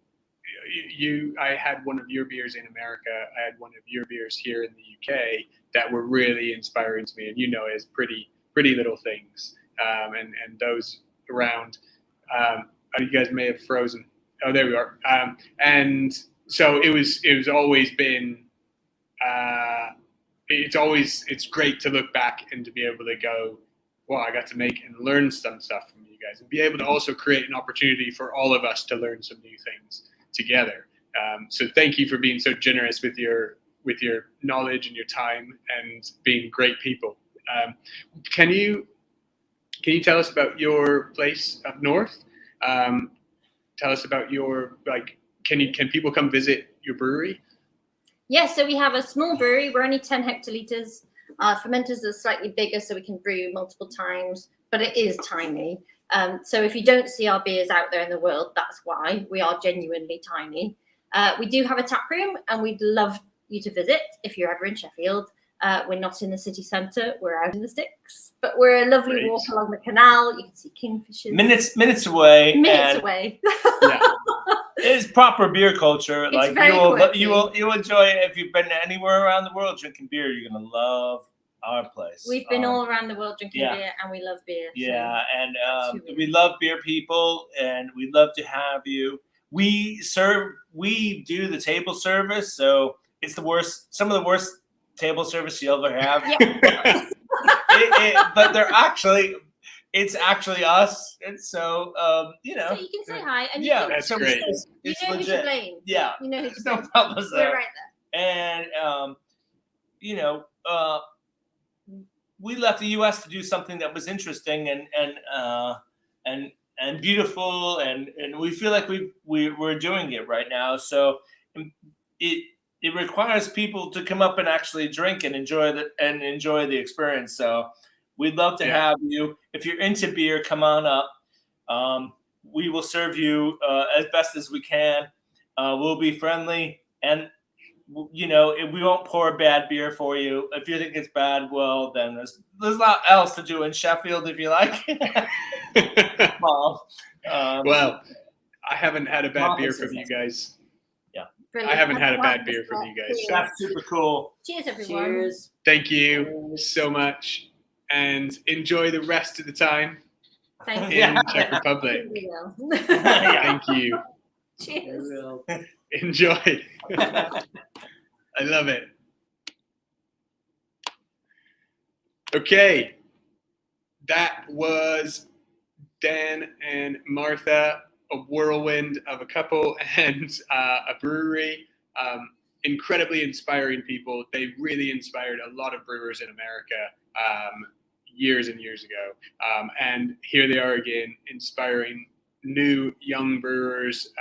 I had one of your beers in America. I had one of your beers here in the UK that were really inspiring to me, and as pretty little things. And those around. You guys may have frozen. Oh, there we are. And so it's always been. It's great to look back and to be able to go, well, I got to make and learn some stuff from you guys, and be able to also create an opportunity for all of us to learn some new things together. So thank you for being so generous with your knowledge and your time and being great people. Can you tell us about your place up north? Tell us about your can people come visit your brewery? Yeah, so we have a small brewery. We're only 10 hectoliters. Our fermenters are slightly bigger, so we can brew multiple times, but it is tiny. So if you don't see our beers out there in the world, that's why. We are genuinely tiny. We do have a tap room, and we'd love you to visit if you're ever in Sheffield. We're not in the city centre. We're out in the sticks, but we're a lovely walk along the canal. You can see kingfishers. Minutes away. Minutes away. Yeah. It's proper beer culture. It's like very you'll enjoy it if you've been anywhere around the world drinking beer. You're gonna love our place. We've been all around the world drinking beer, and we love beer. Yeah, and we love beer people, and we'd love to have you. We do the table service, so it's some of the worst table service you'll ever have. Yeah. But it's actually us, and so So you can say hi, and that's great. You know who to blame. Yeah, you know who to there's blame. no problems there. We're right there. And we left the U.S. to do something that was interesting and beautiful, and we feel like we're doing it right now. So it requires people to come up and actually drink and enjoy the experience. So we'd love to have you. If you're into beer, come on up. We will serve you as best as we can. We'll be friendly, and we won't pour bad beer for you. If you think it's bad, well, then there's a lot else to do in Sheffield if you like. Well, I haven't had a bad beer from you guys. Yeah, I haven't had a bad beer from you guys. So. That's super cool. Cheers, everyone. Cheers. Thank you so much, and enjoy the rest of the time. Thank in you. Czech Republic. We will. Thank you. Cheers. Enjoy. I love it. Okay. That was Dan and Martha, a whirlwind of a couple and a brewery. Incredibly inspiring people. They really inspired a lot of brewers in America years and years ago. And here they are again, inspiring new young brewers.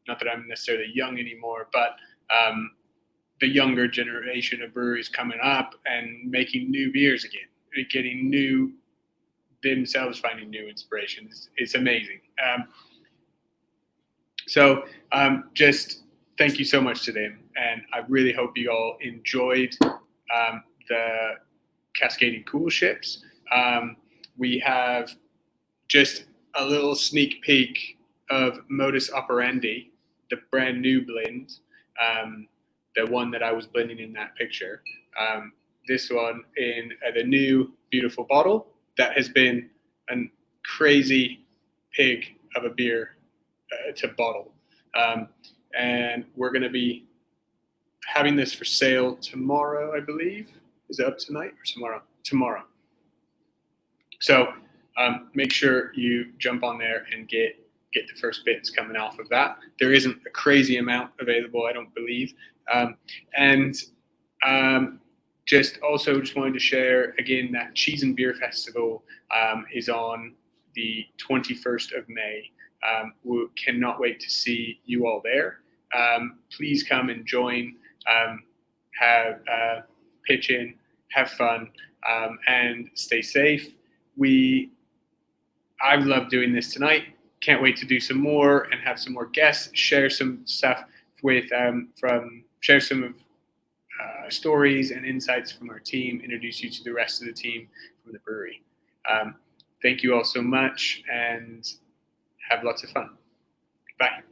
Not that I'm necessarily young anymore, but the younger generation of breweries coming up and making new beers again, getting new themselves, finding new inspirations. It's amazing. So just thank you so much to them. And I really hope you all enjoyed the Cascading Coolships. We have just a little sneak peek of Modus Operandi, the brand new blend, the one that I was blending in that picture. This one in the new beautiful bottle that has been a crazy pig of a beer to bottle. And we're going to be having this for sale tomorrow, I believe. Is it up tonight or tomorrow? Tomorrow. So make sure you jump on there and get the first bits coming off of that. There isn't a crazy amount available, I don't believe. Just wanted to share again that Cheese and Beer Festival is on the 21st of May. We cannot wait to see you all there. Please come and join, pitch in, have fun, and stay safe. I've loved doing this tonight. Can't wait to do some more and have some more guests, share some stuff with share some of stories and insights from our team, introduce you to the rest of the team from the brewery. Thank you all so much and have lots of fun. Bye.